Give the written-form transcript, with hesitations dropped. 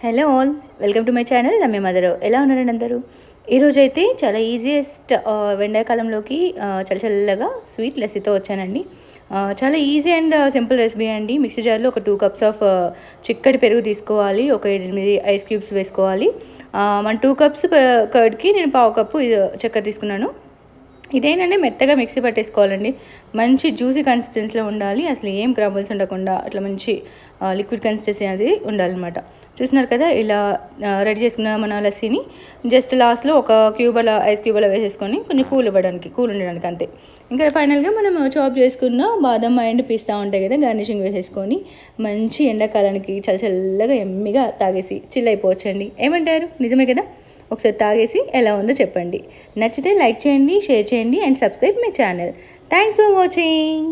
Hello all, welcome to my channel Ramya mother. ఎలా ఉన్నారండి అందరూ? ఈరోజైతే చాలా ఈజియెస్ట్ ఎండాకాలంలోకి చల్లగా స్వీట్ లస్సీతో వచ్చానండి. చాలా ఈజీ అండ్ సింపుల్ రెసిపీ అండి. మిక్సీ జార్లో ఒక 2 కప్స్ ఆఫ్ చిక్కటి పెరుగు తీసుకోవాలి. ఒక 8 ఐస్ క్యూబ్స్ వేసుకోవాలి. మన 2 కప్స్ కర్డ్కి నేను 1/2 కప్పు చక్కెర తీసుకున్నాను. ఇదేంటంటే మెత్తగా మిక్సీ పట్టేసుకోవాలండి. మంచి జ్యూసీ కన్సిస్టెన్సీలో ఉండాలి. అసలు ఏం క్రంబుల్స్ ఉండకుండా అట్లా మంచి లిక్విడ్ కన్సిస్టెన్సీ అనేది ఉండాలన్నమాట. చూస్తున్నారు కదా, ఇలా రెడీ చేసుకున్న మన లస్సీని జస్ట్ లాస్ట్లో ఒక ఐస్ క్యూబ్ అలా వేసేసుకొని కొంచెం కూల్ ఉండడానికి అంతే. ఇంకా ఫైనల్గా మనం చాప్ చేసుకున్న బాదం అండ్ పిస్తా ఉంటాయి కదా, గార్నిషింగ్ వేసేసుకొని మంచి ఎండాకాలానికి చల్లగా ఎమ్మిగా తాగేసి చిల్ అయిపోవచ్చండి. ఏమంటారు? నిజమే కదా? ఒకసారి తాగేసి ఎలా ఉందో చెప్పండి. నచ్చితే లైక్ చేయండి, షేర్ చేయండి and subscribe my channel. Thanks for watching.